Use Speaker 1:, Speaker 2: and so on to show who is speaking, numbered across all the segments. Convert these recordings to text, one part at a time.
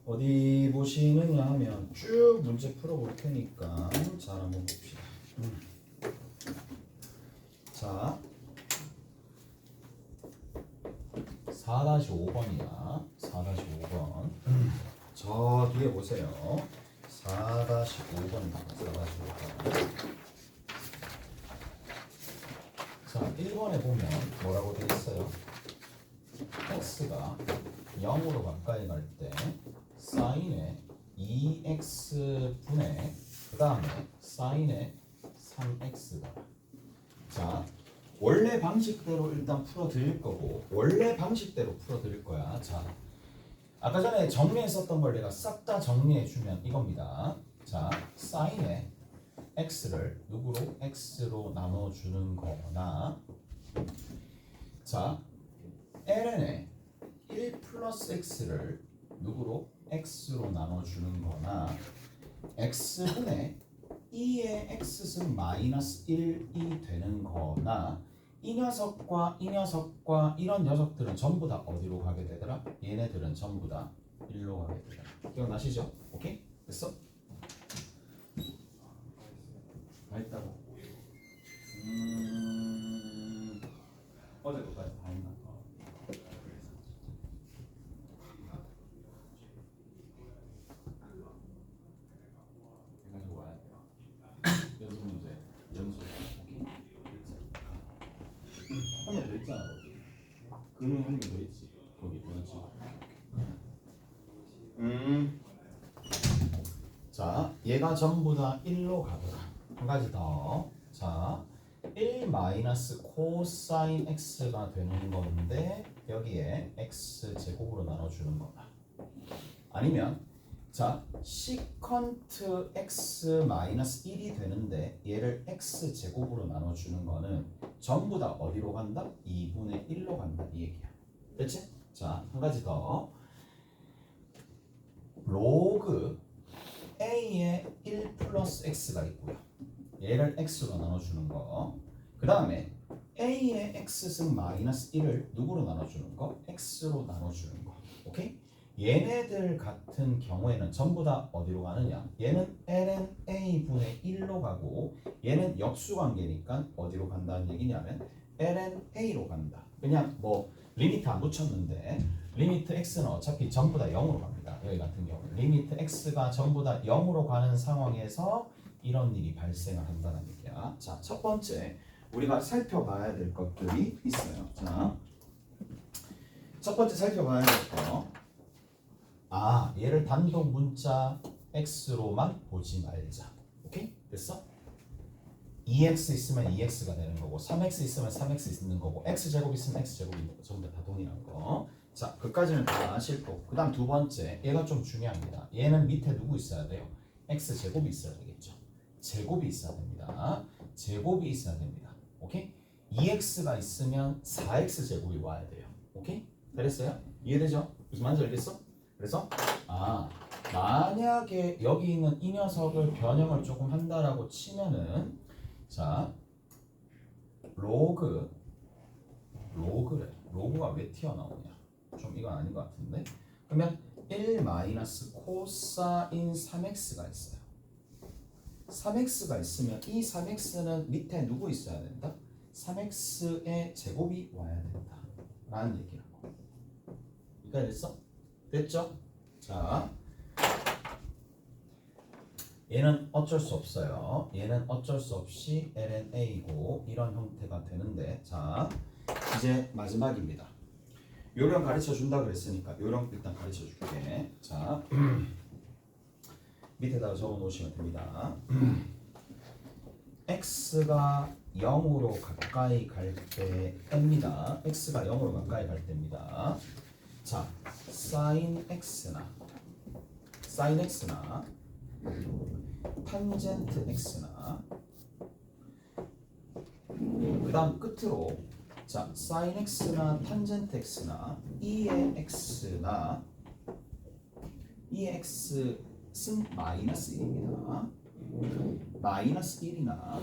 Speaker 1: 어디 보시느냐 하면 쭉 문제 풀어볼 테니까 잘 한번 봅시다. 자, 4-5번이야. 4-5번. 저 뒤에 보세요. 4-5번입니다. 4-5번. 자, 1번에 보면 뭐라고 되어 있어요? x가 0으로 가까이 갈 때 사인의 2x분의 그 다음에 사인의 3x다. 자, 원래 방식대로 일단 풀어드릴 거고 원래 방식대로 풀어드릴 거야. 자, 아까 전에 정리했었던 걸 내가 싹 다 정리해주면 이겁니다. 자, 사인의 x를 누구로? x로 나눠주는 거나 자, ln의 1 플러스 x를 누구로? x로 나눠주는 거나 x분의 2의 x승 마이너스 1이 되는 거나 이 녀석과 이 녀석과 이런 녀석들은 전부 다 어디로 가게 되더라? 얘네들은 전부 다 1로 가게 되더라. 기억나시죠? 오케이? 됐어? 다 했다고? 어제 그까지 다 했나? 해가지고 와야 돼요. 연습 문제, 연습. 오케이? 한명더 있잖아 거기. 그는 한 명 더 있지. 거기 연습. 자, 얘가 전부 다 1로 가더라. 한 가지 더. 자, 1 마이너스 코사인 x가 되는 건데 여기에 x 제곱으로 나눠주는 거다. 아니면 자, 시컨트 x 마이너스 1이 되는데 얘를 x 제곱으로 나눠주는 거는 전부 다 어디로 간다? 2분의 1로 간다 이 얘기야. 됐지? 자, 한 가지 더. 로그 a의 1 플러스 x가 있고요. 얘를 x로 나눠주는 거. 그 다음에 a의 x승 마이너스 1을 누구로 나눠주는 거? x로 나눠주는 거. 오케이? 얘네들 같은 경우에는 전부 다 어디로 가느냐? 얘는 ln a분의 1로 가고 얘는 역수관계니까 어디로 간다는 얘기냐면 ln a로 간다. 그냥 뭐 리미트 안 붙였는데 리미트 x는 어차피 전부 다 0으로 갑니다. 여기 같은 경우는 리미트 x가 전부 다 0으로 가는 상황에서 이런 일이 발생을 한다는 얘기야. 자, 첫 번째 우리가 살펴봐야 될 것들이 있어요. 자, 첫 번째 살펴봐야 될 거. 아, 얘를 단독 문자 x로만 보지 말자. 오케이? 됐어? 2x 있으면 2x가 되는 거고 3x 있으면 3x 있는 거고 x제곱 있으면 x제곱이 있는 거 전부 다 동일한 거. 자, 그까지는 다 아실 거고 그 다음 두 번째 얘가 좀 중요합니다. 얘는 밑에 누구 있어야 돼요? x제곱이 있어야 되겠죠. 제곱이 있어야 됩니다. 제곱이 있어야 됩니다. 오케이? 2x가 있으면 4x제곱이 와야 돼요. 오케이? 됐어요? 이해되죠? 무슨 말인지 알겠어? 그래서 만약에 여기 있는 이 녀석을 변형을 조금 한다라고 치면은 자, 로그래. 로그가 왜 튀어나오냐? 좀 이건 아닌 것 같은데. 그러면 1 마이너스 코사인 3x가 있어요. 3x가 있으면 이 3x는 밑에 누구 있어야 된다? 3x의 제곱이 와야 된다. 라는 얘기라고. 이해가 됐어? 됐죠? 자, 얘는 어쩔 수 없어요. 얘는 어쩔 수 없이 lnA고 이런 형태가 되는데 자, 이제 마지막입니다. 요령 가르쳐 준다 그랬으니까 요령 일단 가르쳐 줄게. 자, 밑에다가 적어 놓으시면 됩니다. x가 0으로 가까이 갈 때입니다. x가 0으로 가까이 갈 때입니다. 자, sin x나 탄젠트 x나 그 다음 끝으로 자, sin x나 탄젠트 x나 2의 x나 2의 x 승 마이너스 1입니다. 마이너스 1이나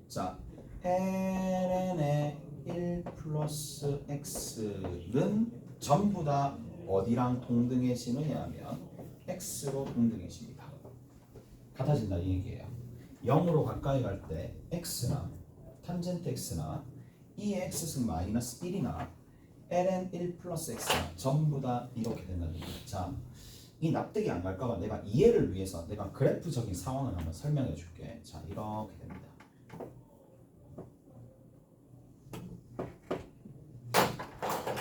Speaker 1: 자, ln의 1 플러스 x는 전부 다 어디랑 동등해지느냐 하면 x로 동등해집니다. 같아진다 이 얘기예요. 0으로 가까이 갈 때 x나 탄젠트 x나 2의 x승 마이너스 1이나 ln 1 플러스 x나 전부 다 이렇게 된다는 얘기예요. 자, 이 납득이 안 갈까봐 내가 이해를 위해서 내가 그래프적인 상황을 한번 설명해 줄게. 자, 이렇게 됩니다.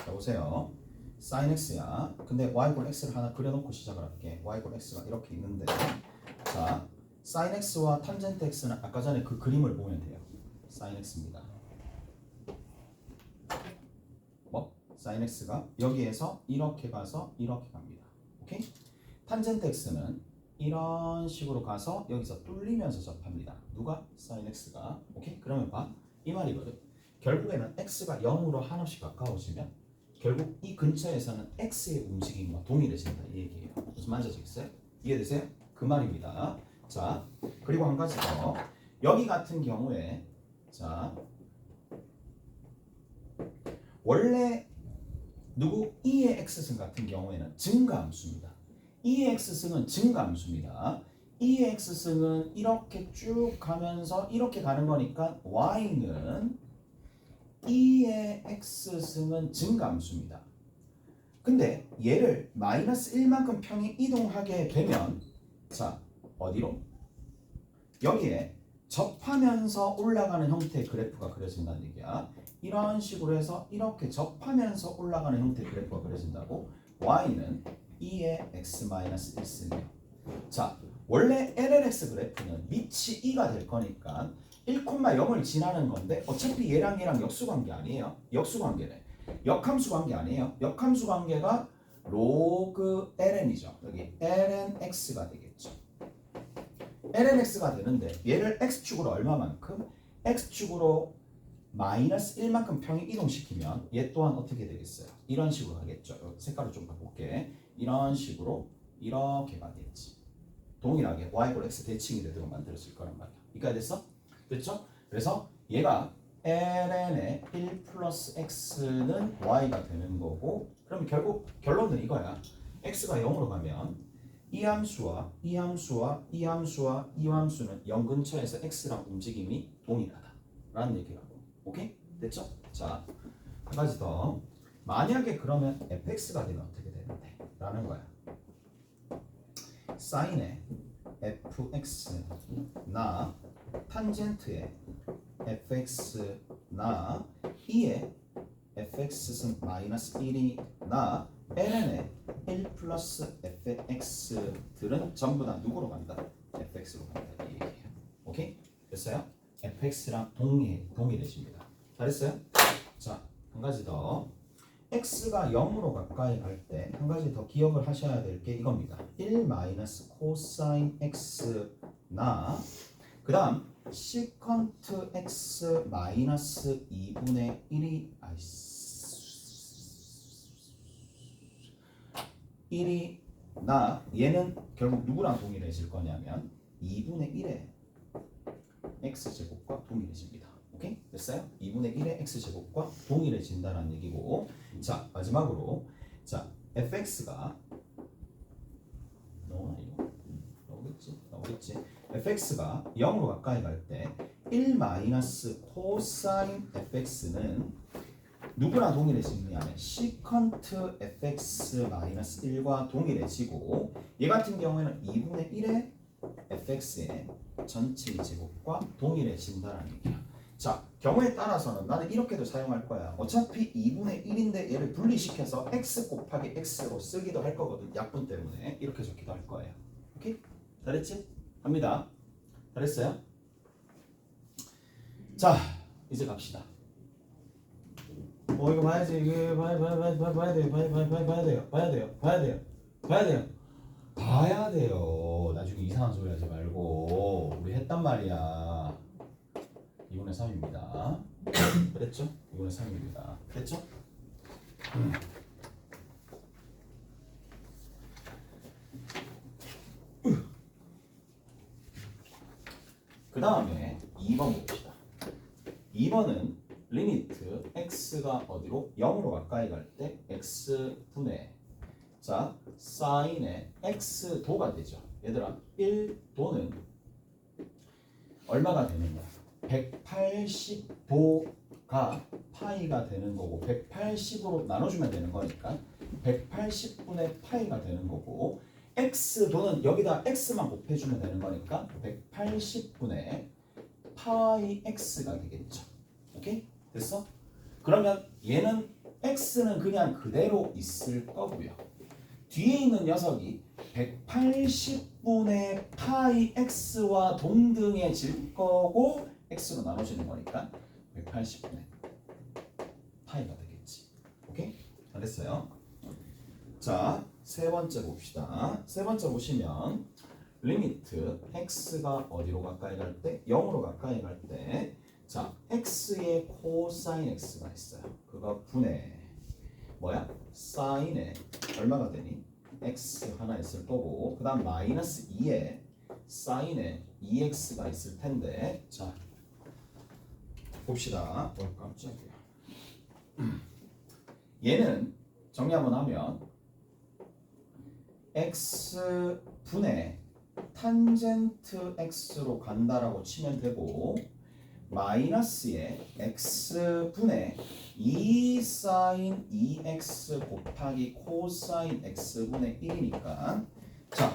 Speaker 1: 자, 보세요. sin x야. 근데 y 꼴 x를 하나 그려놓고 시작을 할게. y 꼴 x가 이렇게 있는데, 자, sin x와 탄젠트 x는 아까 전에 그 그림을 보면 돼요. sin x입니다. 뭐? sin x가 여기에서 이렇게 가서 이렇게 갑니다. 오케이? 탄젠트 x는 이런 식으로 가서 여기서 뚫리면서 접합니다. 누가? sin x가. 오케이? 그러면 봐. 이 말이거든. 결국에는 x가 0으로 한없이 가까워지면 결국 이 근처에서는 x의 움직임과 동일해진다 이 얘기예요. 무슨 말인지 아시겠어요? 이해되세요? 그 말입니다. 자, 그리고 한 가지 더. 여기 같은 경우에 자, 원래 누구 2의 x승 같은 경우에는 증가함수입니다. 2의 x승은 증가함수입니다. 2의 x승은 이렇게 쭉 가면서 이렇게 가는 거니까 y는 2의 x승은 증가함수입니다. 근데 얘를 마이너스 1만큼 평이 이동하게 되면 자, 어디로? 여기에 접하면서 올라가는 형태의 그래프가 그려진다는 얘기야. 이런 식으로 해서 이렇게 접하면서 올라가는 형태의 그래프가 그려진다고. y는 2의 x-1승이에요. 자, 원래 LLX 그래프는 밑이 2가 될 거니까 1,0을 지나는 건데 어차피 얘랑 역수관계 아니에요. 역수관계네. 역함수 관계 아니에요. 역함수 관계가 로그 ln이죠. 여기 lnx가 되겠죠. lnx가 되는데 얘를 x축으로 얼마만큼? x축으로 마이너스 1만큼 평이 이동시키면 얘 또한 어떻게 되겠어요? 이런 식으로 가겠죠. 색깔을 좀 바꿀게. 이런 식으로 이렇게 가겠지. 동일하게 y골 x 대칭이 되도록 만들어질 거란 말이야. 이까지 됐어? 됐죠? 그래서 얘가 ln의 1 플러스 x는 y가 되는 거고, 그럼 결국 결론은 이거야. x가 0으로 가면 이 함수와 이 함수와 이 함수와 이 함수는 0 근처에서 x랑 움직임이 동일하다 라는 얘기라고. 오케이? 됐죠? 자, 한 가지 더. 만약에 그러면 fx가 되면 어떻게 되는데? 라는 거야. 사인의 fx나 탄젠트의 fx나 2의 fx승 마이너스 1이나 ln의 1 플러스 fx들은 전부 다 누구로 간다? fx로 간다 이 얘기예요. 오케이? 됐어요? fx랑 동일해집니다. 잘했어요? 자, 한 가지 더. x가 0으로 가까이 갈 때 한 가지 더 기억을 하셔야 될 게 이겁니다. 1 마이너스 코사인 x나 그 다음 시컨트 x 마이너스 2분의 1이 1이 나 얘는 결국 누구랑 동일해질 거냐면 2분의 1의 x제곱과 동일해집니다. 오케이? 됐어요? 2분의 1의 x제곱과 동일해진다는 얘기고, 자, 마지막으로 자, fx가 나오겠지? fx가 0으로 가까이 갈 때 1 마이너스 코사인 fx는 누구랑 동일해지느냐 하면 시컨트 fx 마이너스 1과 동일해지고, 얘 같은 경우에는 2분의 1의 fx의 전체 제곱과 동일해진다는 얘기야. 자, 경우에 따라서는 나는 이렇게도 사용할 거야. 어차피 2분의 1인데 얘를 분리시켜서 x 곱하기 x로 쓰기도 할 거거든. 약분 때문에 이렇게 적기도 할 거예요. 오케이? 잘했지? 합니다. 잘했어요? 자, 이제 갑시다. 이거 봐야지. 이거 봐야 돼요. 나중에 이상한 소리 하지 말고. 우리 했단 말이야. 2분의 3입니다. 그랬죠? 2분의 3입니다. 됐죠? 그 다음에 2번 봅시다. 2번은 리미트 x가 어디로? 0으로 가까이 갈 때 x분의 자, 사인의 x도가 되죠. 얘들아, 1도는 얼마가 되느냐? 180도가 파이가 되는 거고 180으로 나눠주면 되는 거니까 180분의 파이가 되는 거고 x도는 여기다 x만 곱해주면 되는 거니까 180분의 파이 x가 되겠죠. 오케이? 됐어? 그러면 얘는 x는 그냥 그대로 있을 거고요. 뒤에 있는 녀석이 180분의 파이 x와 동등해질 거고 x로 나눠지는 거니까 180분의 파이가 되겠지. 오케이? 잘했어요. 자, 세 번째 봅시다. 세 번째 보시면 리미트 x가 어디로 가까이 갈 때? 0으로 가까이 갈 때 자, x의 코사인 x가 있어요. 그거 분의 뭐야? 사인에 얼마가 되니? x 하나 있을 거고 그 다음 마이너스 2에 사인에 2x가 있을 텐데 자 봅시다. 깜짝이야. 얘는 정리 한번 하면 x분의 탄젠트 x로 간다라고 치면 되고 마이너스에 x분의 2 사인 2x 곱하기 코사인 x분의 1이니까 자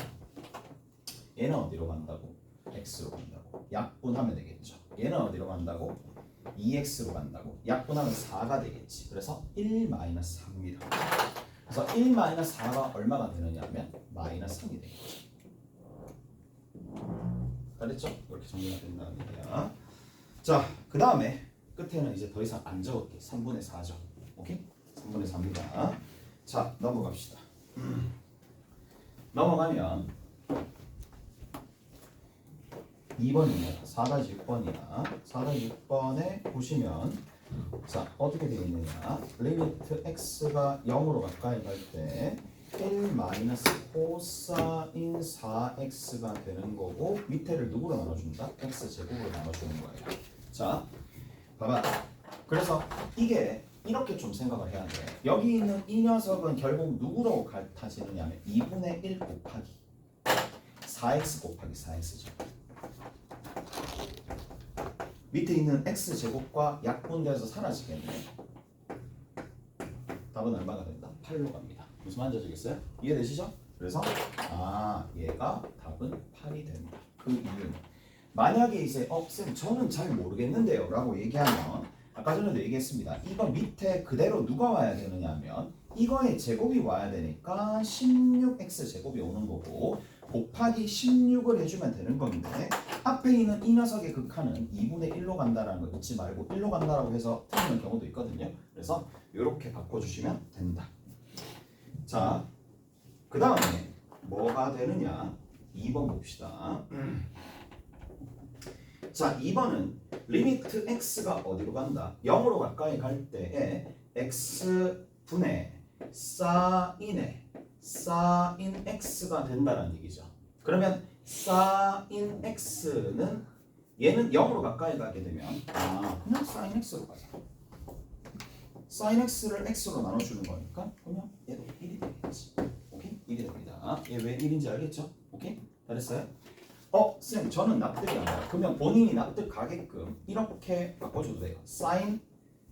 Speaker 1: 얘는 어디로 간다고? x로 간다고 약분하면 되겠죠. 얘는 어디로 간다고? 2x로 간다고 약분하면 4가 되겠지. 그래서 1 마이너스 4입니다. 그래서 1 마이너스 4가 얼마가 되느냐 하면 마이너스 3이 되겠죠. 알겠죠? 이렇게 정리가 된다는 얘기야. 자, 그 다음에 끝에는 이제 더 이상 안 적을게. 3분의 4죠. 오케이? 3분의 4입니다. 자, 넘어갑시다. 넘어가면 2번입니다. 4-6번이야. 4-6번에 보시면 자, 어떻게 되어 있느냐? 리미트 x가 0으로 가까이 갈 때 1 마이너스 코사인 4x가 되는 거고 밑에를 누구로 나눠준다? x제곱으로 나눠주는 거예요. 자, 봐봐. 그래서 이게 이렇게 좀 생각을 해야 돼. 여기 있는 이 녀석은 결국 누구로 같아지느냐 하면 2분의 1 곱하기 4x 곱하기 4x죠. 밑에 있는 x제곱과 약분돼서 사라지겠네. 답은 얼마가 된다? 8로 갑니다. 무슨 말인지 아시겠어요? 이해되시죠? 그래서 얘가 답은 8이 된다. 그 이유는 만약에 이제 쌤 저는 잘 모르겠는데요 라고 얘기하면 아까 전에도 얘기했습니다. 이거 밑에 그대로 누가 와야 되느냐 하면 이거의 제곱이 와야 되니까 16x 제곱이 오는 거고 곱하기 16을 해주면 되는 건데 앞에 있는 이 녀석의 극한은 2분의 1로 간다라는 거 잊지 말고 1로 간다라고 해서 틀리는 경우도 있거든요. 그래서 이렇게 바꿔주시면 된다. 자, 그 다음에 뭐가 되느냐 2번 봅시다. 자, 2번은 리미트 x가 어디로 간다? 0으로 가까이 갈 때에 x분의 사인 x가 된다는 얘기죠. 그러면 사인 x는 얘는 0으로 가까이 가게 되면 그냥 사인 x로 가자. 사인 x를 x로 나눠주는 거니까 그냥 얘도 1이 되겠지. 오케이? 1이 됩니다. 얘 왜 1인지 알겠죠? 오케이? 잘했어요? 쌤 저는 납득이 안 가요. 그러면 본인이 납득 가게끔 이렇게 바꿔줘도 돼요. 사인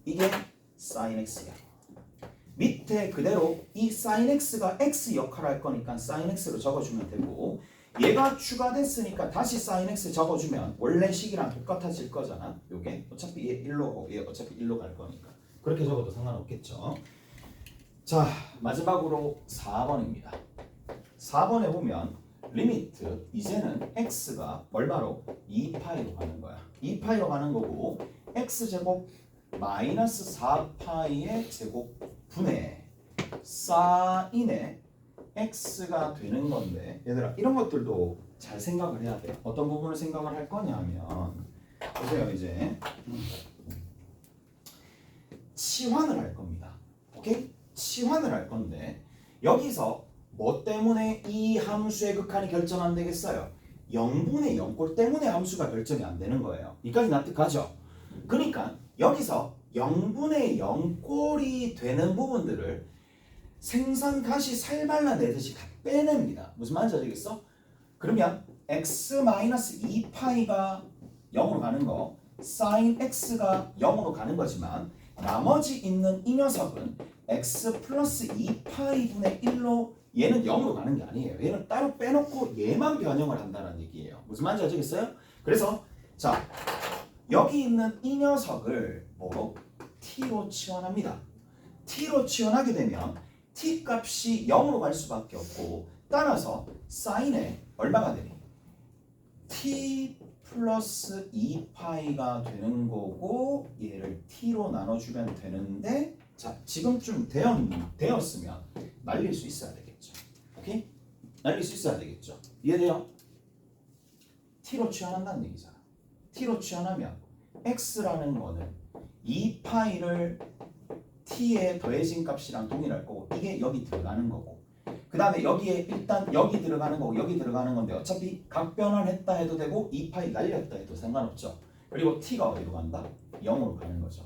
Speaker 1: 이게 사인 x야. 밑에 그대로 이 사인 x가 x 역할을 할 거니까 사인 x로 적어주면 되고 얘가 추가됐으니까 다시 사인 x 적어주면 원래 식이랑 똑같아질 거잖아. 요게 어차피 얘 1로 얘 어차피 1로 갈 거니까 그렇게 적어도 상관없겠죠. 자, 마지막으로 4번입니다. 4번에 보면 리미트 이제는 x가 얼마로? 2파이로 가는 거야. 2파이로 가는 거고 x제곱 마이너스 4파이의 제곱 분의 사인의 x가 되는 건데 얘들아 이런 것들도 잘 생각을 해야 돼. 어떤 부분을 생각을 할 거냐면 보세요. 이제 치환을 할 겁니다. 오케이? 치환을 할 건데 여기서 뭐 때문에 이 함수의 극한이 결정 안 되겠어요? 0분의 0꼴 때문에 함수가 결정이 안 되는 거예요. 이까지 납득하죠? 그러니까 여기서 0분의 0꼴이 되는 부분들을 생선 가시 살 발라내듯이 다 빼냅니다. 무슨 말인지 알겠어? 그러면 x-2파이가 0으로 가는 거, sin x가 0으로 가는 거지만 나머지 있는 이 녀석은 x 플러스 2파이 분의 1로 얘는 0으로 가는 게 아니에요. 얘는 따로 빼놓고 얘만 변형을 한다는 얘기예요. 무슨 말인지 아시겠어요? 그래서 자 여기 있는 이 녀석을 뭐로? t로 치환합니다. t로 치환하게 되면 t 값이 0으로 갈 수밖에 없고 따라서 사인에 얼마가 되니? t 플러스 2파이가 되는 거고 얘를 t로 나눠주면 되는데 자 지금쯤 되었으면 날릴 수 있어야 되겠죠. 오케이? 날릴 수 있어야 되겠죠. 이해돼요? t로 치환한다는 얘기잖아. t로 치환하면 x라는 거는 2파이를 t의 더해진 값이랑 동일할 거고 이게 여기 들어가는 거고 그 다음에 여기에 일단 여기 들어가는 거고 여기 들어가는 건데 어차피 각변환 했다 해도 되고 2파이 날렸다 해도 상관없죠. 그리고 t가 어디로 간다? 0으로 가는 거죠.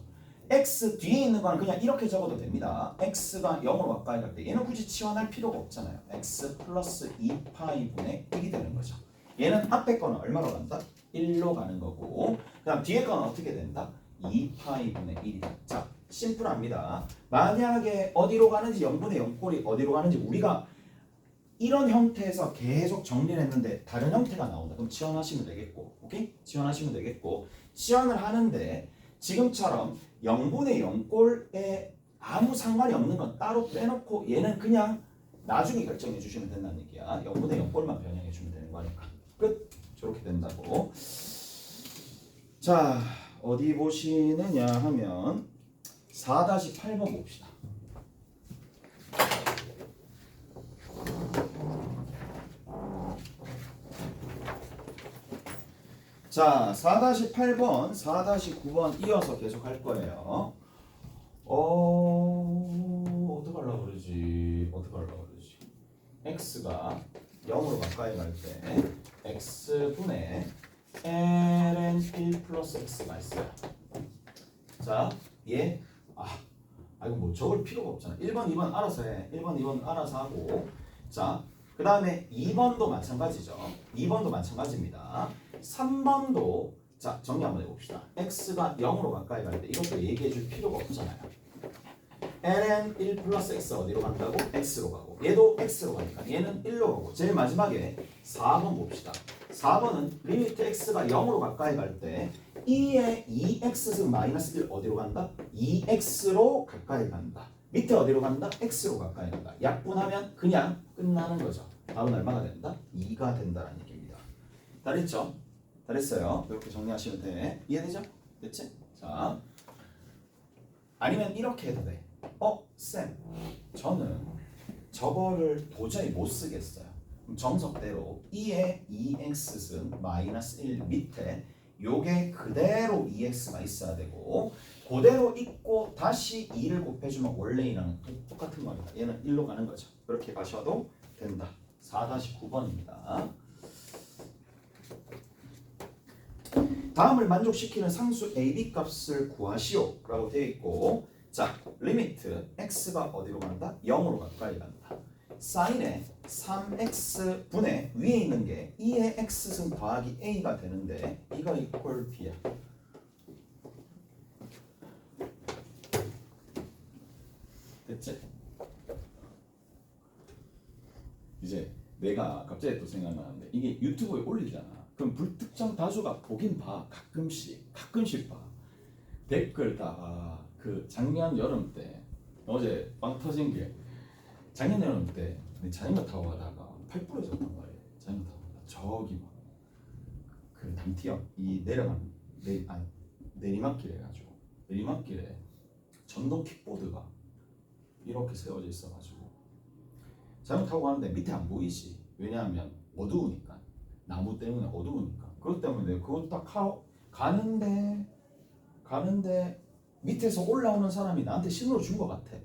Speaker 1: x 뒤에 있는 거는 그냥 이렇게 적어도 됩니다. x가 0으로 가까이 갈 때 얘는 굳이 치환할 필요가 없잖아요. x 플러스 2파이 분의 1이 되는 거죠. 얘는 앞에 거는 얼마로 간다? 1로 가는 거고 그 다음 뒤에 거는 어떻게 된다? 2파이 분의 1이다. 자 심플합니다. 만약에 어디로 가는지 0분의 0꼴이 어디로 가는지 우리가 이런 형태에서 계속 정리를 했는데 다른 형태가 나온다. 그럼 치환하시면 되겠고 오케이? 치환하시면 되겠고 치환을 하는데 지금처럼 0분의 0꼴에 아무 상관이 없는 건 따로 빼놓고 얘는 그냥 나중에 결정해 주시면 된다는 얘기야. 0분의 0꼴만 변형해 주면 되는 거니까 끝. 저렇게 된다고. 자 어디 보시느냐 하면 4-8번 봅시다. 자 4-8번 4-9번 이어서 계속 할 거예요. 어떡하려고 그러지? x가 0으로 가까이 갈 때 x분의 ln 1 플러스 x가 있어요. 자, 얘 이거 뭐 적을 필요가 없잖아. 1번, 2번 알아서 해. 1번, 2번 알아서 하고 자, 그 다음에 2번도 마찬가지죠. 2번도 마찬가지입니다. 3번도 자, 정리 한번 해봅시다. x가 0으로 가까이 갈 때 이것도 얘기해 줄 필요가 없잖아요. ln 1 플러스 x 어디로 간다고? x로 가고 얘도 x로 가니까 얘는 1로 가고 제일 마지막에 4번 봅시다. 4번은 리미트 x가 0으로 가까이 갈 때 2의 2x승 마이너스 1 어디로 간다? 2x로 가까이 간다. 밑에 어디로 간다? x로 가까이 간다. 약분하면 그냥 끝나는 거죠. 다음 얼마가 된다? 2가 된다는 얘기입니다. 다 됐죠? 다 됐어요. 이렇게 정리하시면 돼. 이해되죠? 됐지? 자, 아니면 이렇게 해도 돼. 쌤, 저는 저거를 도저히 못 쓰겠어요. 그럼 정석대로 2의 2x승 마이너스 1 밑에 요게 그대로 2x가 있어야 되고 그대로 있고 다시 2를 곱해주면 원래 이랑 똑같은 겁니다. 얘는 1로 가는 거죠. 그렇게 가셔도 된다. 4-9번입니다. 다음을 만족시키는 상수 AB 값을 구하시오 라고 되어 있고 자, 리미트 x가 어디로 간다? 0으로 가까이 간다. 사인에 3x 분의 위에 있는 게 2의 x승 더하기 a가 되는데 이거 이퀄 b야. 됐지? 이제 내가 갑자기 또 생각나는데 이게 유튜브에 올리잖아. 그럼 불특정 다수가 보긴 봐. 가끔씩 봐. 댓글 다 그 작년 여름 때 어제 빵 터진 게 작년 여름 때 자전거 타고 가다가 팔 부러졌단 말이에요. 자전거 타고 가다가 저기 막 그 담티역 이 내려가는 내리막길 해가지고 내리막길에 전동 킥보드가 이렇게 세워져 있어가지고 자전거 타고 가는데 밑에 안 보이지. 왜냐하면 어두우니까 나무 때문에 어두우니까 그것 때문에 그거 딱 가는데 밑에서 올라오는 사람이 나한테 신호를 준 것 같아.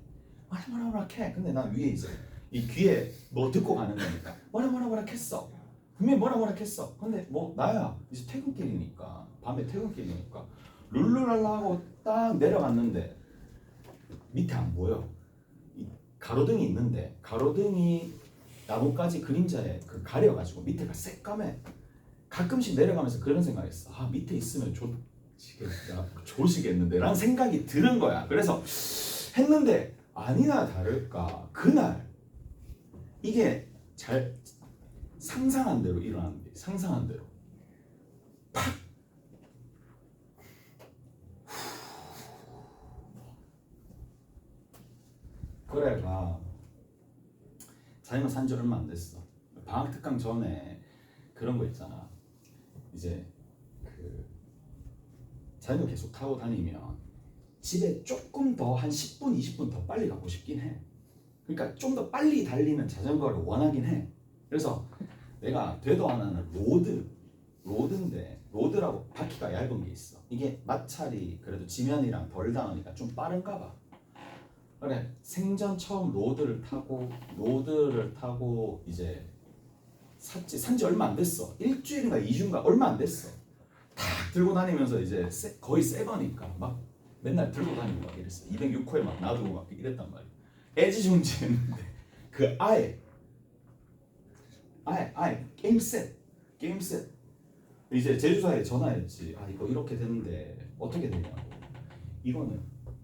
Speaker 1: 뭐라 캐. 근데 난 위에 이제 이 귀에 뭐 듣고 가는 거니까 뭐라 캤어. 분명히 뭐라 캤어. 근데 뭐 나야 이제 퇴근길이니까 밤에 퇴근길이니까 룰루랄라 하고 딱 내려갔는데 밑에 안 보여. 가로등이 있는데 가로등이 나뭇가지 그림자에 그 가려가지고 밑에가 새까매. 가끔씩 내려가면서 그런 생각했어. 아 밑에 있으면 좋으시겠는데 라는 생각이 드는 거야. 그래서 했는데 아니나 다를까 그날 이게 잘 상상한 대로 일어나는 게 상상한 대로 팍 그래가 자기가 산 지 얼마 안 됐어. 방학 특강 전에 그런 거 있잖아. 이제 그 자전거 계속 타고 다니면 집에 조금 더 한 10분, 20분 더 빨리 가고 싶긴 해. 그러니까 좀 더 빨리 달리는 자전거를 원하긴 해. 그래서 내가 되도 안 하는 로드인데 로드라고 바퀴가 얇은 게 있어. 이게 마찰이 그래도 지면이랑 덜 닿으니까 좀 빠른가 봐. 그래 생전 처음 로드를 타고 이제 산지 얼마 안 됐어. 일주일인가 2주인가 얼마 안 됐어. 탁 들고 다니면서 이제 거의 새 거니까 막 맨날 들고 다니고 막 이랬어. 206호에 막 놔두고 막 이랬단 말이야. 애지중지했는데 그 아예 게임 셋 이제 제주사에 전화했지. 아 이거 이렇게 되는데 어떻게 되냐고. 이거는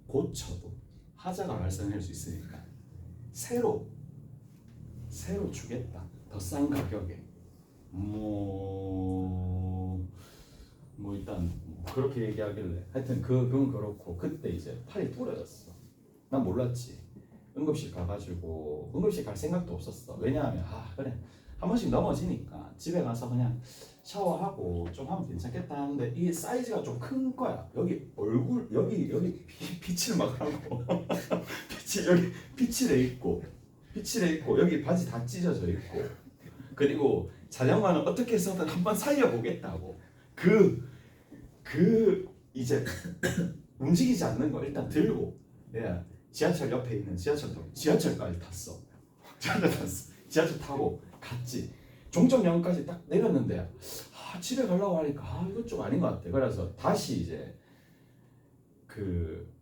Speaker 1: 고쳐도 하자가 발생할 수 있으니까 새로 주겠다. 더 싼 가격에 뭐 일단 그렇게 얘기하길래 하여튼 그건 그렇고 그때 이제 팔이 부러졌어. 난 몰랐지. 응급실 가가지고 응급실 갈 생각도 없었어. 왜냐하면 그래 한 번씩 넘어지니까 집에 가서 그냥 샤워하고 좀 하면 괜찮겠다 하는데 이 사이즈가 좀 큰 거야. 여기 얼굴 여기 빛을 막 하고 여기 빛이 있고 여기 바지 다 찢어져 있고 그리고 자전거는 어떻게 해서든 한번 살려보겠다고 이제 움직이지 않는 거 일단 들고 내가 지하철 옆에 있는 지하철까지 탔어. 지하철 타고 갔지. 종점역까지 딱 내렸는데 집에 가려고 하니까 이거 좀 아닌 것 같아. 그래서 다시 이제 그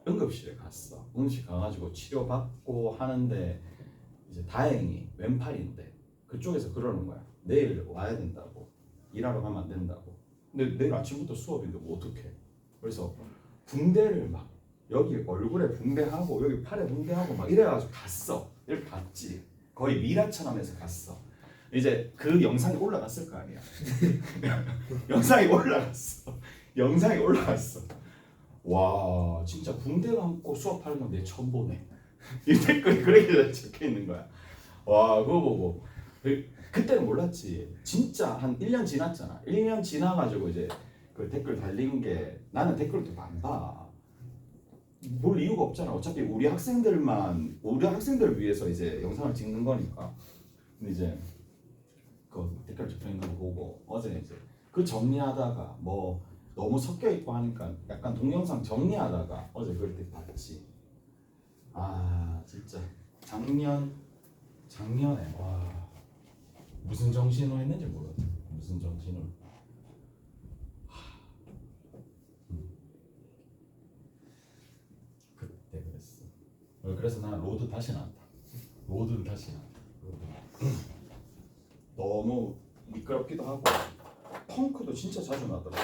Speaker 1: 응급실에 갔어. 응급실 가가지고 치료받고 하는데 이제 다행히 왼팔인데 그쪽에서 그러는 거야. 내일 와야 된다고. 일하러 가면 안 된다고. 근데 내일 아침부터 수업인데 뭐 어떡해. 그래서 붕대를 막 여기 얼굴에 붕대하고 여기 팔에 붕대하고 막 이래가지고 갔어. 이렇게 갔지. 거의 미라처럼 해서 갔어. 이제 그 영상이 올라갔을 거 아니야. 영상이 올라갔어. 와 진짜 붕대 감고 수업하는 건 내 처음 보네. 이 댓글이 그렇게 적혀 있는 거야. 와 그거 보고 그때는 몰랐지. 진짜 한 1년 지났잖아. 1년 지나가지고 이제 그 댓글 달린 게 나는 댓글도 안 봐. 볼 이유가 없잖아. 어차피 우리 학생들을 위해서 이제 영상을 찍는 거니까. 근데 이제 그 댓글 적혀 있는 거 보고 어제 이제 그 정리하다가 뭐 너무 섞여 있고 하니까 약간 동영상 정리하다가 어제 그럴 때 봤지. 아 진짜 작년에 와 무슨 정신으로 했는지 모르겠어. 무슨 정신으로. 그때 그랬어. 그래서 난 로드 다시는 안 타. 로드는 다시는 안 타. 너무 미끄럽기도 하고 펑크도 진짜 자주 나더라.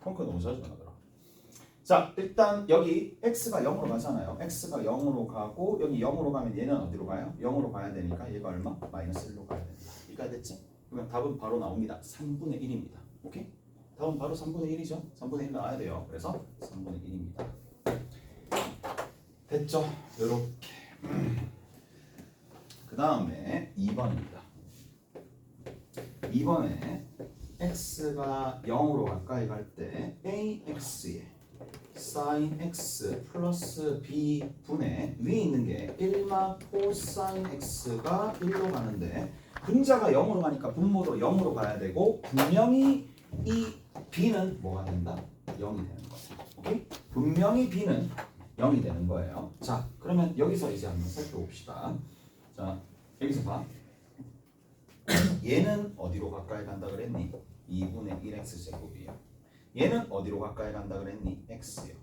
Speaker 1: 펑크 너무 자주 나더라. 자 일단 여기 x가 0으로 가잖아요. x가 0으로 가고 여기 0으로 가면 얘는 어디로 가요? 0으로 가야 되니까 얘가 얼마? 마이너스 1로 가야 된다. 이해가 됐지? 그러면 답은 바로 나옵니다. 3분의 1입니다. 오케이? 답은 바로 3분의 1이죠? 3분의 1 나와야 돼요. 그래서 3분의 1입니다. 됐죠? 요렇게 그 다음에 2번입니다. 2번에 x가 0으로 가까이 갈 때 ax에 sin x 플러스 b 분의 위에 있는 게 1마 코사인 x가 1로 가는데 분자가 0으로 가니까 분모도 0으로 가야 되고 분명히 이 b는 뭐가 된다? 0이 되는 거예요. 오케이? 분명히 b는 0이 되는 거예요. 자 그러면 여기서 이제 한번 살펴봅시다. 자 여기서 봐. 얘는 어디로 가까이 간다 그랬니? 2분의 1x 제곱이요. 얘는 어디로 가까이 간다 그랬니? x요.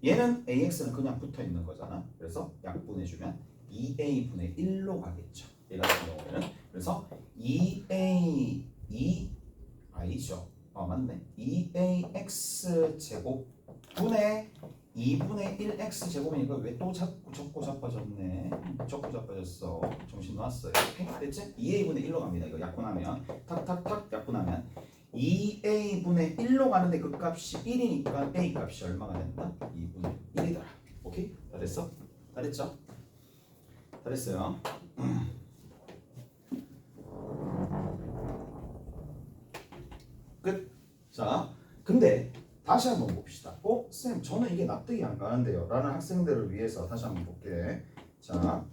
Speaker 1: 얘는 AX는 그냥 붙어 있는 거잖아. 그래서 약분해주면 2A분의 1로 가겠죠. 얘 같은 경우에는. 그래서 2A, 2 아니죠. 맞네. 2AX 제곱 분의 2분의 1X 제곱이니까 왜 또 자꾸 적고 자빠졌네. 적고 자빠졌어. 정신 놨어요. 오케이? 됐지? 2A분의 1로 갑니다. 이거 약분하면 탁탁탁 약분하면 2A분의 1로 가는데 그 값이 1이니까 A 값이 얼마가 된다? 2분의 1이더라. 오케이? 다 됐어? 다 됐죠? 다 됐어요. 끝. 자, 근데 다시 한번 봅시다. 쌤, 저는 이게 납득이 안 가는데요. 라는 학생들을 위해서 다시 한번 볼게. 자,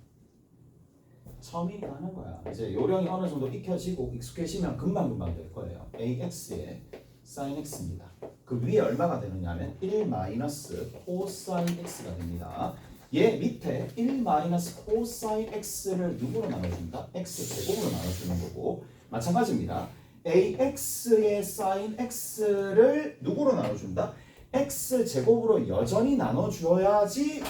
Speaker 1: 처음이니까 하는 거야. 이제 요령이 어느 정도 익혀지고 익숙해지면 금방금방 될 거예요. AX의 sin x입니다. 그 위에 얼마가 되느냐면 1 마이너스 코사인 x가 됩니다. 얘 밑에 1 마이너스 코사인 x를 누구로 나눠준다? x 제곱으로 나눠주는 거고 마찬가지입니다. AX의 sin x를 누구로 나눠준다? x 제곱으로 여전히 나눠줘야지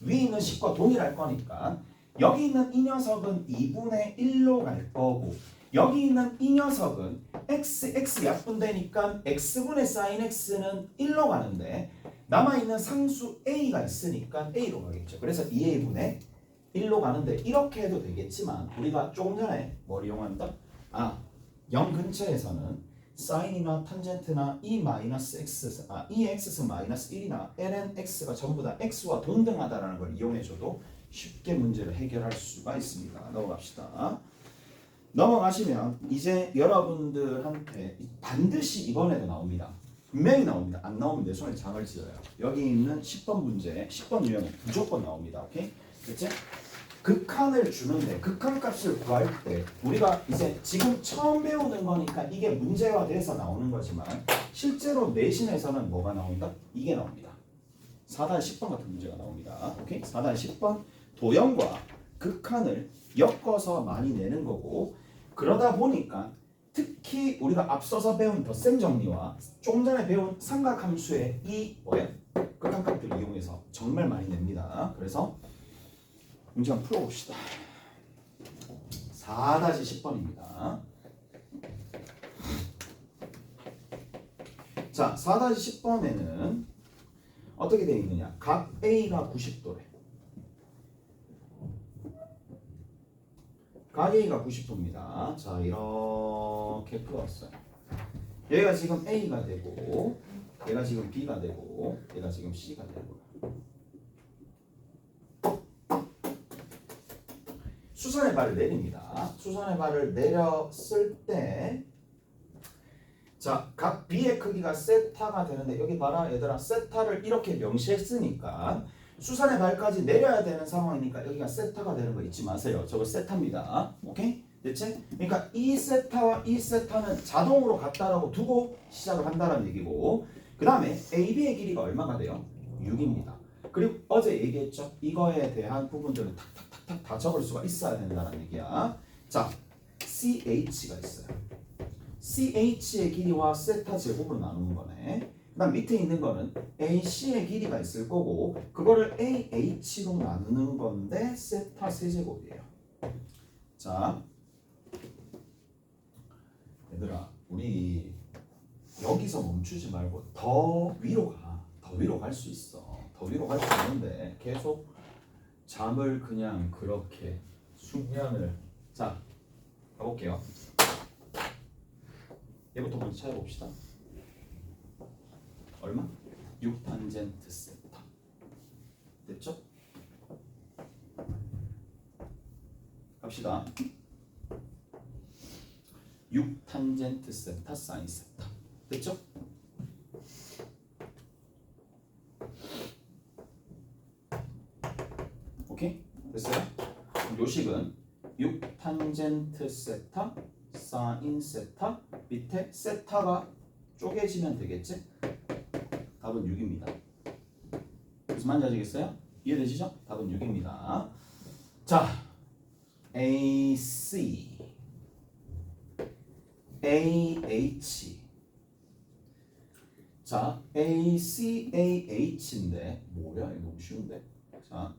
Speaker 1: 위에 있는 식과 동일할 거니까 여기 있는 이 녀석은 2분의 1로 갈 거고 여기 있는 이 녀석은 x 약분되니까 x분의 sin x는 1로 가는데 남아있는 상수 a가 있으니까 a로 가겠죠. 그래서 2a분의 1로 가는데 이렇게 해도 되겠지만 우리가 조금 전에 뭘 이용한다? 0 근처에서는 사인이나 탄젠트나 이 x승 마이너스 1이나 ln x가 전부 다 x와 동등하다라는 걸 이용해줘도 쉽게 문제를 해결할 수가 있습니다. 넘어갑시다. 넘어가시면 이제 여러분들한테 반드시 이번에도 나옵니다. 분명히 나옵니다. 안 나오면 내 손에 장을 찢어요. 여기 있는 10번 문제, 10번 유형은 무조건 나옵니다. 오케이? 그치? 극한을 주는데 극한 값을 구할 때 우리가 이제 지금 처음 배우는 거니까 이게 문제화돼서 나오는 거지만 실제로 내신에서는 뭐가 나온다? 이게 나옵니다. 4-10번 같은 문제가 나옵니다. 오케이? 4-10번 도형과 극한을 엮어서 많이 내는 거고 그러다 보니까 특히 우리가 앞서서 배운 덧셈 정리와 조금 전에 배운 삼각함수의 이 극한값들을 이용해서 정말 많이 냅니다. 그래서 문제 한번 풀어봅시다. 4-10번입니다. 자, 4-10번에는 어떻게 되어 있느냐? 각 A가 90도래. 각 A가 90도입니다. 자, 이렇게 풀었어요. 얘가 지금 A가 되고 얘가 지금 B가 되고 얘가 지금 C가 되고 수선의 발을 내립니다. 수선의 발을 내렸을 때 자, 각 B의 크기가 세타가 되는데 여기 봐라 얘들아 세타를 이렇게 명시했으니까 수선의 발까지 내려야 되는 상황이니까 여기가 세타가 되는 거 잊지 마세요. 저거 세타입니다. 오케이? 됐지? 그러니까 이 세타와 이 세타는 자동으로 같다라고 두고 시작을 한다는 얘기고 그 다음에 AB의 길이가 얼마가 돼요? 6입니다. 그리고 어제 얘기했죠? 이거에 대한 부분들은 탁탁탁탁 다 적을 수가 있어야 된다는 얘기야. 자, CH가 있어요. CH의 길이와 세타 제곱으로 나누는 거네. 그 다음 밑에 있는 거는 AC의 길이가 있을 거고 그거를 AH로 나누는 건데 세타 세제곱이에요. 자, 얘들아 우리 여기서 멈추지 말고 더 위로 가. 더 위로 갈 수 있어. 더 위로 갈 수 있는데 계속 잠을 그냥 그렇게 숙면을 자 가볼게요. 얘부터 먼저 찾아봅시다. 얼마? 6탄젠트 세타. 됐죠? 갑시다. 6탄젠트 세타 사인 세타. 됐죠? 오케이? 됐어요? 그럼 요식은 6탄젠트 세타 사인 세타 밑에 세타가 쪼개지면 되겠지? 답은 6입니다. 무슨 말인지 아시겠어요? 이해되시죠? 답은 6입니다. 자, AC, AH. 자, ACAH인데 뭐야? 이거 너무 쉬운데. 자,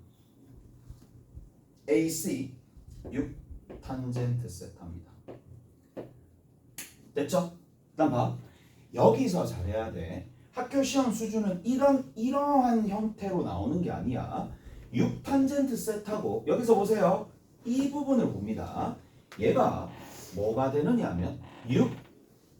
Speaker 1: AC 6 탄젠트 세타입니다. 됐죠? 일단 봐. 여기서 잘해야 돼. 학교 시험 수준은 이러한 형태로 나오는 게 아니야. 6 탄젠트 세타고 여기서 보세요. 이 부분을 봅니다. 얘가 뭐가 되느냐면 6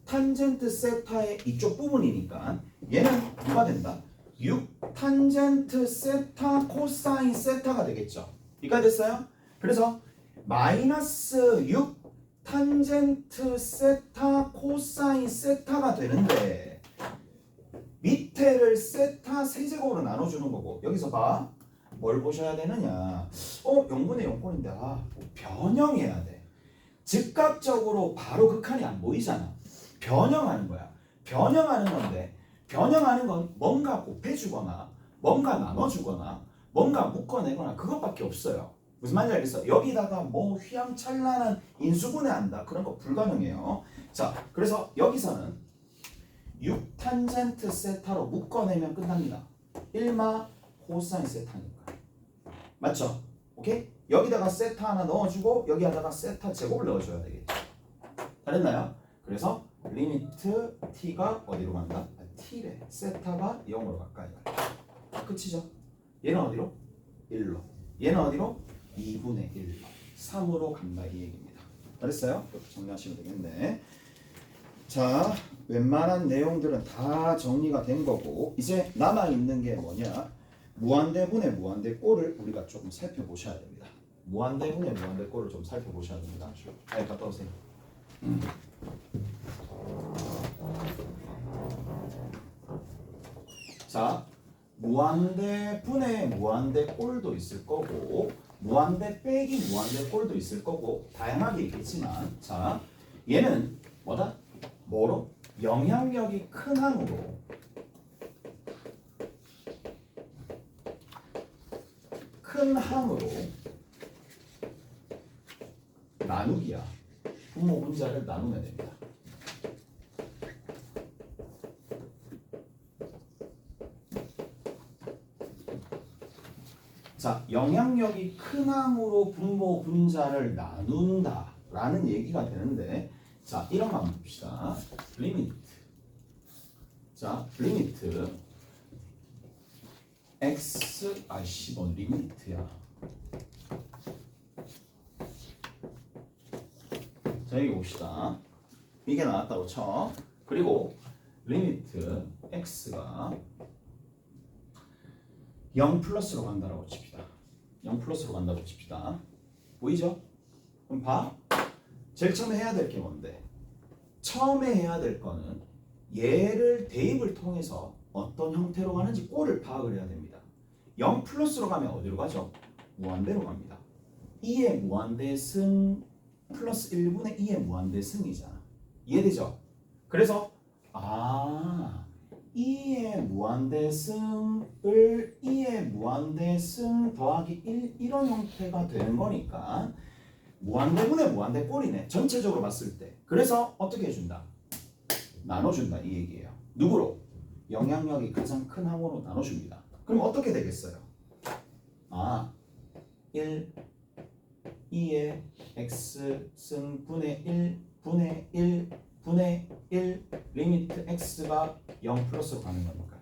Speaker 1: 탄젠트 세타의 이쪽 부분이니까 얘는 누가 된다? 6 탄젠트 세타 코사인 세타가 되겠죠. 이까 됐어요? 그래서 마이너스 6 탄젠트 세타 코사인 세타가 되는데 밑에를 세타 세제곱으로 나눠주는 거고 여기서 봐. 뭘 보셔야 되느냐. 0분의 0꼴인데 변형해야 돼. 즉각적으로 바로 극한이 안 보이잖아. 변형하는 거야. 변형하는 건데 변형하는 건 뭔가 곱해주거나 뭔가 나눠주거나 뭔가 묶어내거나 그것밖에 없어요. 무슨 말인지 알겠어? 여기다가 뭐 휘황찬란한 인수분해한다 그런 거 불가능해요. 자, 그래서 여기서는 6 탄젠트 세타로 묶어내면 끝납니다. 1마 코사인 세타니까. 맞죠? 오케이? 여기다가 세타 하나 넣어주고 여기다가 세타 제곱을 넣어줘야 되겠죠. 잘했나요? 그래서 리미트 t가 어디로 간다? t래. 세타가 0으로 가까이 가요. 끝이죠? 얘는 어디로? 1로. 얘는 어디로? 2분의 1로. 3으로 간다 이 얘기입니다. 잘했어요? 이렇게 정리하시면 되겠네. 자, 웬만한 내용들은 다 정리가 된 거고 이제 남아있는 게 뭐냐? 무한대분의 무한대꼴을 우리가 조금 살펴보셔야 됩니다. 무한대분의 무한대꼴을 좀 살펴보셔야 됩니다. 잘 갔다 오세요. 자, 무한대분의 무한대꼴도 있을 거고 무한대 빼기 무한대꼴도 있을 거고 다양하게 있겠지만 자, 얘는 뭐다? 뭐로? 영향력이 큰 항으로 나누기야. 분모 분자를 나누면 됩니다. 자, 영향력이 큰 항으로 분모 분자를 나눈다 라는 얘기가 되는데 자, 이런 거 한번 봅시다. 리미트. 자, 리미트 x 뭐 리미트야. 자, 여기 봅시다. 이게 나왔다고 쳐. 그리고 리미트 x가 0 플러스로 간다라고 칩시다. 0 플러스로 간다고 칩시다. 보이죠? 그럼 봐. 제일 처음에 해야 될 게 뭔데? 처음에 해야 될 거는 얘를 대입을 통해서 어떤 형태로 가는지 꼴을 파악을 해야 됩니다. 0 플러스로 가면 어디로 가죠? 무한대로 갑니다. 2의 무한대승 플러스 1분의 2의 무한대승이잖아. 이해되죠? 그래서 2의 무한대승을 2의 무한대승 더하기 1 이런 형태가 되는 거니까 무한대분의 무한대꼴이네. 전체적으로 봤을 때. 그래서 어떻게 해준다? 나눠준다 이 얘기예요. 누구로? 영향력이 가장 큰 항으로 나눠줍니다. 그럼 어떻게 되겠어요? 1 2의 x 승분의 1 분의 1 분의 1 리미트 x가 0 플러스로 가는 거니까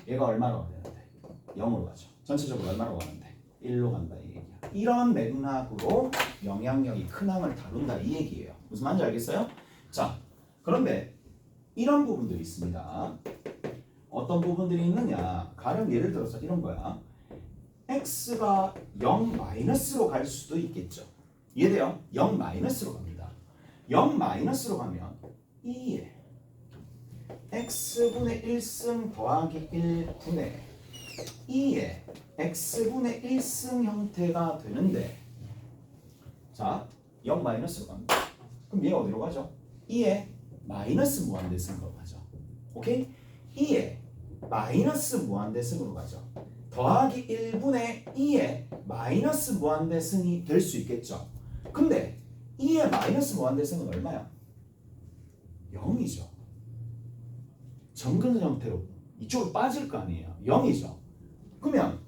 Speaker 1: 얘가 얼마로 가는데? 0으로 가죠. 전체적으로 얼마로 가는데? 1로 간다 이 얘기야. 이런 맥락으로 영향력이 큰 항을 다룬다 이 얘기예요. 무슨 말인지 알겠어요? 자, 그런데 이런 부분들이 있습니다. 어떤 부분들이 있느냐? 가령 예를 들어서 이런 거야. x가 0 마이너스로 갈 수도 있겠죠. 이해돼요? 0 마이너스로 갑니다. 0 마이너스로 가면 2에 x분의 1승 더하기 1분의 2에 x분의 1승 형태가 되는데 자, 0 마이너스로 갑니다. 그럼 얘가 어디로 가죠? 2에 마이너스 무한대승으로 가죠. 오케이? 2에 마이너스 무한대승으로 가죠. 더하기 1분의 2에 마이너스 무한대승이 될 수 있겠죠. 근데 2의 마이너스 무한대승은 얼마야? 0이죠. 정근 형태로 이쪽으로 빠질 거 아니에요. 0이죠. 그러면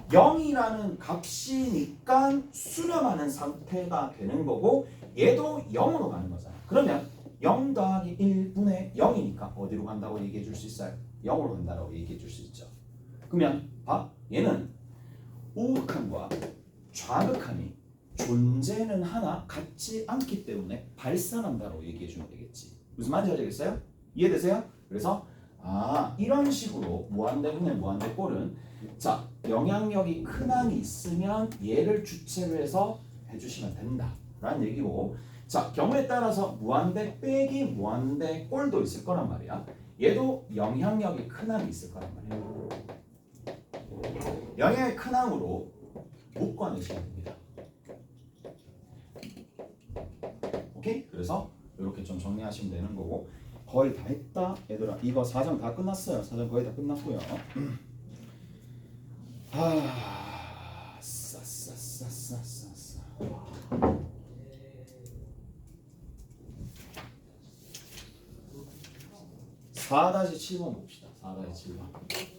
Speaker 1: 0이라는 값이니까 수렴하는 상태가 되는 거고 얘도 0으로 가는 거잖아. 그러면 0 더하기 1분의 0이니까 어디로 간다고 얘기해 줄 수 있어요? 0으로 간다고 얘기해 줄 수 있죠. 그러면 봐. 얘는 우극함과 좌극함이 존재는 하나 같지 않기 때문에 발산한다고 얘기해 주면 되겠지. 무슨 말인지 알겠어요? 이해되세요? 그래서 이런 식으로 무한대분의 무한대꼴은 자 영향력이 큰 항이 있으면 얘를 주체로 해서 해주시면 된다 라는 얘기고 자 경우에 따라서 무한대 빼기 무한대꼴도 있을 거란 말이야. 얘도 영향력이 큰 항이 있을 거란 말이야. 영향력이 큰 항으로 묶어내시면 됩니다. 오케이? 그래서 이렇게 좀 정리하시면 되는 거고 거의 다 했다 얘들아. 이거 4장 다 끝났어요. 4장 거의 다 끝났고요. 싸싸싸싸싸싸 4-7번 봅시다. 4-7번. 가볼게.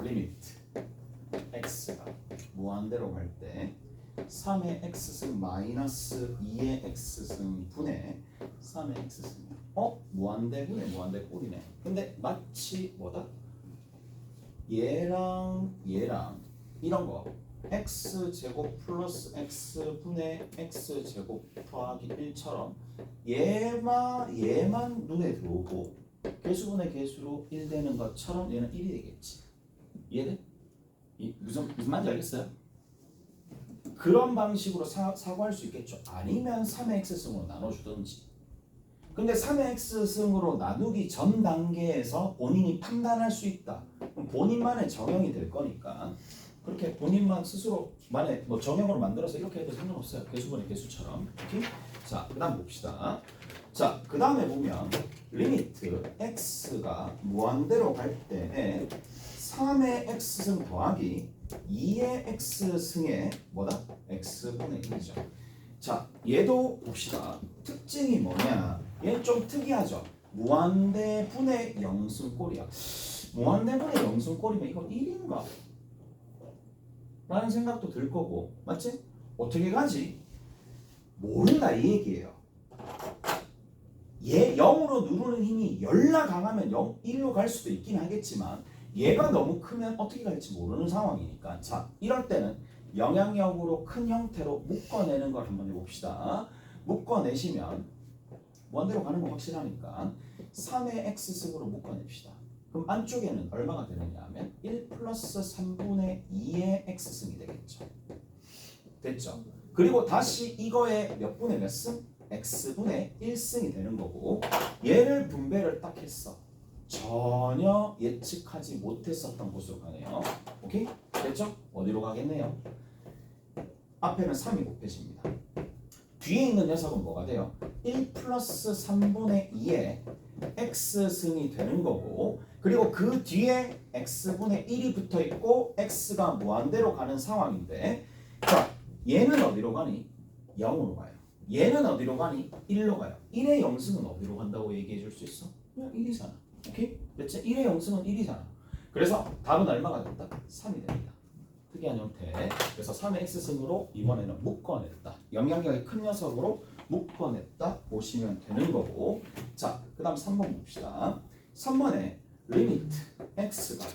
Speaker 1: 리미트 x가 무한대로 갈 때 3의 x승 마이너스 2의 x승 분의 3의 x승 무한대분의 무한대꼴이네. 근데 마치 뭐다? 얘랑 이런 거 x제곱 플러스 x분의 x제곱 더하기 1처럼 얘만 눈에 들어오고 개수분의 개수로 1 되는 것처럼 얘는 1이 되겠지. 이해돼? 무슨 말인지 알겠어요? 그런 방식으로 사고할 수 있겠죠. 아니면 3의 x승으로 나눠주든지. 근데 3의 x승으로 나누기 전 단계에서 본인이 판단할 수 있다. 그럼 본인만의 정형이 될 거니까 그렇게 본인만 스스로만의 뭐 정형으로 만들어서 이렇게 해도 상관없어요. 개수분의 개수처럼. 오케이? 자, 그 다음 봅시다. 자, 그 다음에 보면 리미트 x가 무한대로 갈 때 3의 x승 더하기 2의 x승의 뭐다? x분의 1이죠. 자, 얘도 봅시다. 특징이 뭐냐? 얘 좀 특이하죠. 무한대분의 영승꼴이야. 무한대분의 영승꼴이면 이거 1인가? 라는 생각도 들 거고, 맞지? 어떻게 가지? 모른다 이 얘기예요. 얘 0으로 누르는 힘이 열나 강하면 1로 갈 수도 있긴 하겠지만 얘가 너무 크면 어떻게 갈지 모르는 상황이니까 자 이럴 때는 영향력으로 큰 형태로 묶어내는 걸 한번 해봅시다. 묶어내시면 원대로 가는 거 확실하니까 3의 x승으로 묶어냅시다. 그럼 안쪽에는 얼마가 되느냐 하면 1 플러스 3분의 2의 x승이 되겠죠. 됐죠? 그리고 다시 이거에 몇 분의 몇 승? x분의 1승이 되는 거고 얘를 분배를 딱 했어. 전혀 예측하지 못했었던 곳으로 가네요. 오케이? 됐죠? 어디로 가겠네요? 앞에는 3이 곱해집니다. 뒤에 있는 녀석은 뭐가 돼요? 1 플러스 3분의 2의 x승이 되는 거고 그리고 그 뒤에 x분의 1이 붙어 있고 x가 무한대로 가는 상황인데 자 얘는 어디로 가니? 0으로 가요. 얘는 어디로 가니? 1로 가요. 1의 영승은 어디로 간다고 얘기해 줄 수 있어? 그냥 1이잖아. 오케이? 대체 1의 영승은 1이잖아. 그래서 답은 얼마가 된다? 3이 됩니다. 특이한 형태. 그래서 3의 x승으로 이번에는 묶어냈다. 영향력이 큰 녀석으로 묶어냈다 보시면 되는 거고 자, 그 다음 3번 봅시다. 3번에 리미트 x가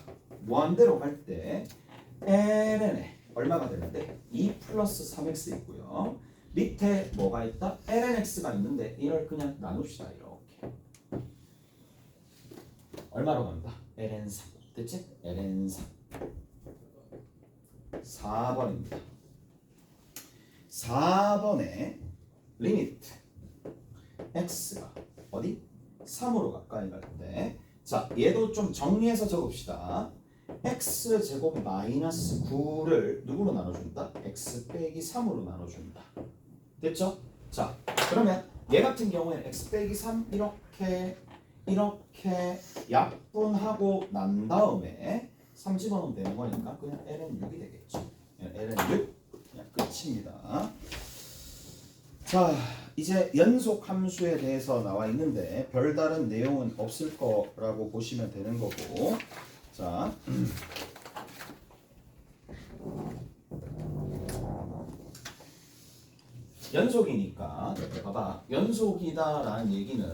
Speaker 1: 무한대로 갈 때 ln에 얼마가 되는데 2 플러스 3x 있고요. 밑에 뭐가 있다? lnx가 있는데 이걸 그냥 나눕시다. 이렇게 얼마로 간다? ln3 됐지? ln3 4번입니다. 4번에 리미트 x가 어디? 3으로 가까이 갈 때 자, 얘도 좀 정리해서 적읍시다. x제곱 마이너스 9를 누구로 나눠준다? x 빼기 3으로 나눠준다. 됐죠? 자, 그러면 얘 같은 경우에는 x 빼기 3 이렇게 약분하고 난 다음에 3 집어넣으면 되는 거니까 그냥 ln 6이 되겠죠. ln 6 그냥 끝입니다. 자, 이제 연속 함수에 대해서 나와 있는데 별다른 내용은 없을 거라고 보시면 되는 거고. 자, 연속이니까 봐봐, 연속이다라는 얘기는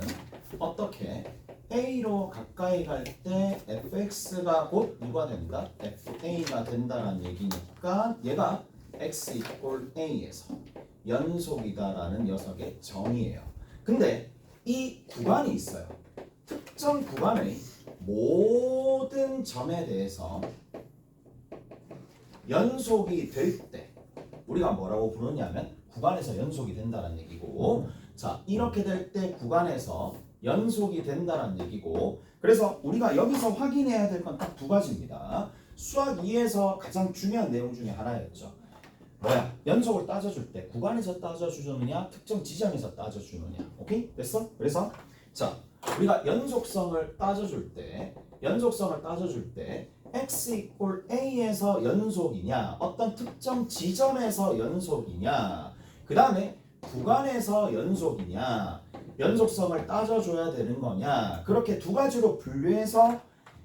Speaker 1: 어떻게 a로 가까이 갈 때 fx가 곧 누가 된다? fa가 된다라는 얘기니까 얘가 x 이꼴 a에서 연속이다라는 녀석의 정의예요. 근데 이 구간이 있어요. 특정 구간의 모든 점에 대해서 연속이 될 때 우리가 뭐라고 부르냐면 구간에서 연속이 된다는 얘기고, 자, 이렇게 될 때 구간에서 연속이 된다는 얘기고, 그래서 우리가 여기서 확인해야 될 건 딱 두 가지입니다. 수학 2에서 가장 중요한 내용 중에 하나였죠. 뭐야? 연속을 따져줄 때 구간에서 따져주느냐 특정 지점에서 따져주느냐. 오케이? 됐어? 그래서 자, 우리가 연속성을 따져줄 때 x 이꼴 a에서 연속이냐 어떤 특정 지점에서 연속이냐 그 다음에 구간에서 연속이냐 연속성을 따져줘야 되는 거냐, 그렇게 두 가지로 분류해서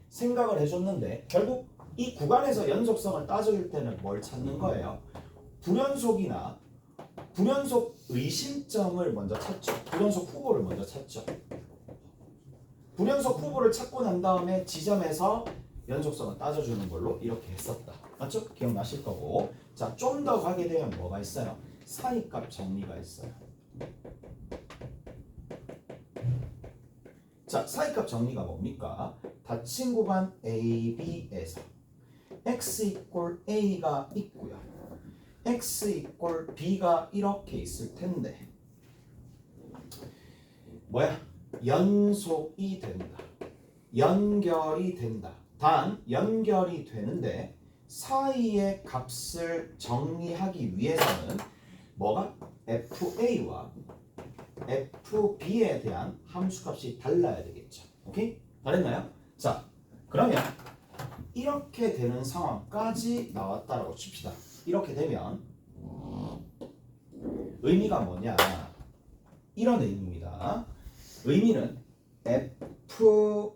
Speaker 1: 생각을 해줬는데 결국 이 구간에서 연속성을 따져줄 때는 뭘 찾는 거예요? 불연속이나 불연속 의심점을 먼저 찾죠. 불연속 후보를 먼저 찾죠. 불연속 후보를 찾고 난 다음에 지점에서 연속성을 따져주는 걸로 이렇게 했었다. 맞죠? 기억나실 거고. 자, 좀 더 가게 되면 뭐가 있어요? 사이값 정리가 있어요. 자, 사이값 정리가 뭡니까? 닫힌 구간 A, B에서 x 이꼴 A가 있고요. x 이꼴 B가 이렇게 있을 텐데 뭐야? 연속이 된다. 연결이 된다. 단 연결이 되는데 사이의 값을 정리하기 위해서는 뭐가? FA와 FB에 대한 함수값이 달라야 되겠죠. 오케이? 잘했나요? 자, 그러면 이렇게 되는 상황까지 나왔다라고 칩시다. 이렇게 되면 의미가 뭐냐? 이런 의미입니다. 의미는 FA와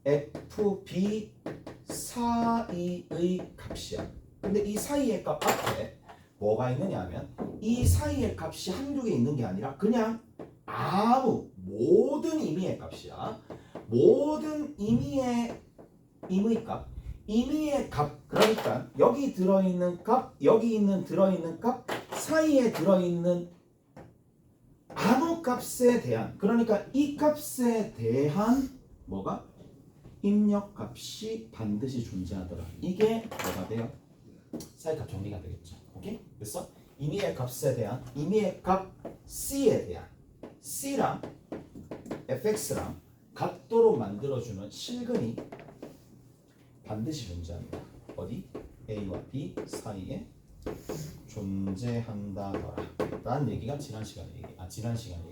Speaker 1: FB 사이의 값이야. 근데 이 사이의 값 앞에 뭐가 있느냐 하면 이 사이의 값이 한두 개 있는 게 아니라 그냥 모든 임의의 값이야. 모든 임의의 값. 임의의 값, 그러니까 여기 들어있는 값, 여기 있는 들어있는 값 사이에 들어있는 아무 값에 대한, 그러니까 이 값에 대한 뭐가? 입력값이 반드시 존재하더라. 이게 뭐가 돼요? 사이값 정리가 되겠죠. 오케이? 그래서 임의의 값에 대한, 임의의 값 C에 대한 C랑 fx랑 각도로 만들어주는 실근이 반드시 존재합니다. 어디? A와 B 사이에 존재한다더라 라는 얘기가 지난 시간에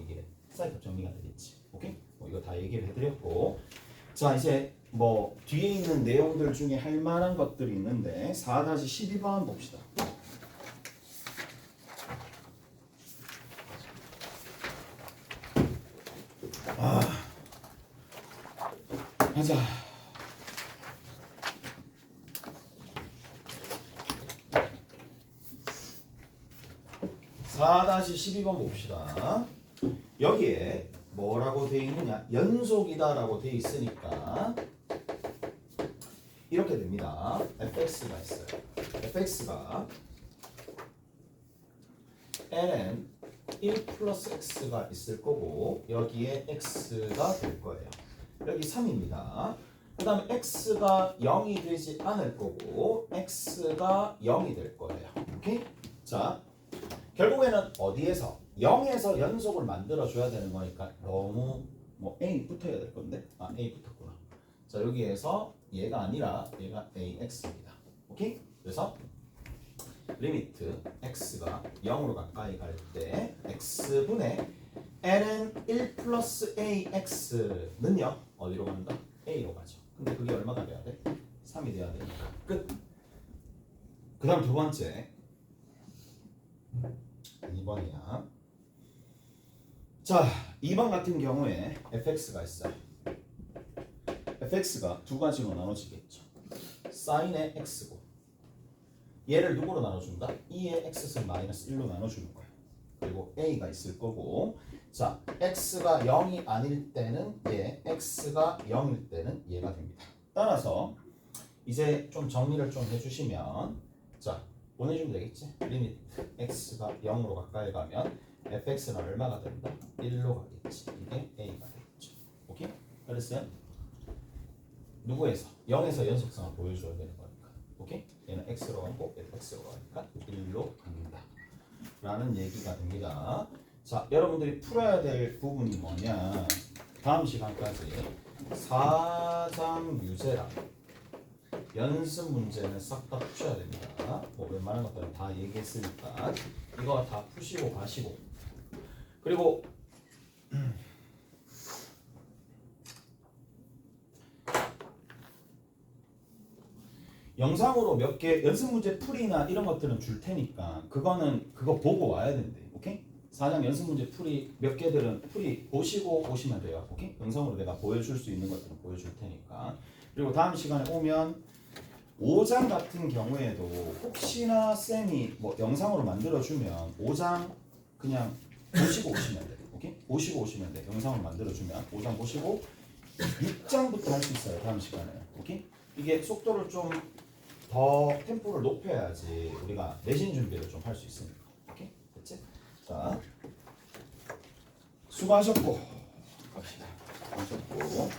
Speaker 1: 얘기를 사이값 정리가 되겠지. 오케이? 이거 다 얘기를 해드렸고, 자, 이제 뭐 뒤에 있는 내용들 중에 할 만한 것들이 있는데 4-12번 봅시다. 가자. 4-12번 봅시다. 여기에 뭐라고 되어 있느냐? 연속이다라고 되어 있으니까 이렇게 됩니다. fx가 있어요. fx가 ln 1 플러스 x가 있을 거고 여기에 x가 될 거예요. 여기 3입니다. 그 다음에 x가 0이 되지 않을 거고 x가 0이 될 거예요. 오케이? 자, 결국에는 어디에서? 0에서 연속을 만들어 줘야 되는 거니까 너무 뭐 A 붙어야 될 건데 A 붙었구나. 자 여기에서 얘가 아니라 얘가 AX입니다. 오케이? 그래서 리미트 x가 0으로 가까이 갈 때 x분의 n은 1 플러스 ax는요 어디로 간다? A로 가죠. 근데 그게 얼마가 돼야 돼? 3이 돼야 되니까 끝. 그 다음 두 번째 2번이야. 자 2번 같은 경우에 fx가 있어요. fx가 두 가지로 나눠지겠죠. 사인의 x고 얘를 누구로 나눠준다? 2의 x승 마이너스 1로 나눠주는 거예요. 그리고 a가 있을 거고 자 x가 0이 아닐 때는 얘, x가 0일 때는 얘가 됩니다. 따라서 이제 좀 정리를 좀 해주시면 자 보내주면 되겠지? 리미트 x가 0으로 가까이 가면 fx는 얼마가 된다? 1로 가겠지. 이게 a가 되겠죠. 오케이? 그랬어요? 누구에서? 0에서 연속성을 보여줘야 되는 거니까. 오케이? 얘는 x로 가고 얘는 x로 가니까 1로 갑니다. 라는 얘기가 됩니다. 자, 여러분들이 풀어야 될 부분이 뭐냐? 다음 시간까지 4장 유제랑 연습 문제는 싹 다 푸셔야 됩니다. 뭐 웬만한 것들은 다 얘기했으니까 이거 다 푸시고 가시고 그리고 영상으로 몇 개 연습 문제 풀이나 이런 것들은 줄 테니까 그거 보고 와야 된대. 오케이? 4장 연습 문제 풀이 몇 개들은 풀이 보시고 오시면 돼요. 오케이? 영상으로 내가 보여줄 수 있는 것들은 보여줄 테니까. 그리고 다음 시간에 오면 5장 같은 경우에도 혹시나 쌤이 뭐 영상으로 만들어주면 5장 그냥 보시고 오시면 돼. 오케이? 보시고 오시면 돼. 영상으로 만들어주면 5장 보시고 6장부터 할 수 있어요. 다음 시간에. 오케이? 이게 속도를 좀 더 템포를 높여야지 우리가 내신 준비를 좀 할 수 있으니까. 오케이? 됐지? 자, 수고하셨고 갑시다. 수고하셨고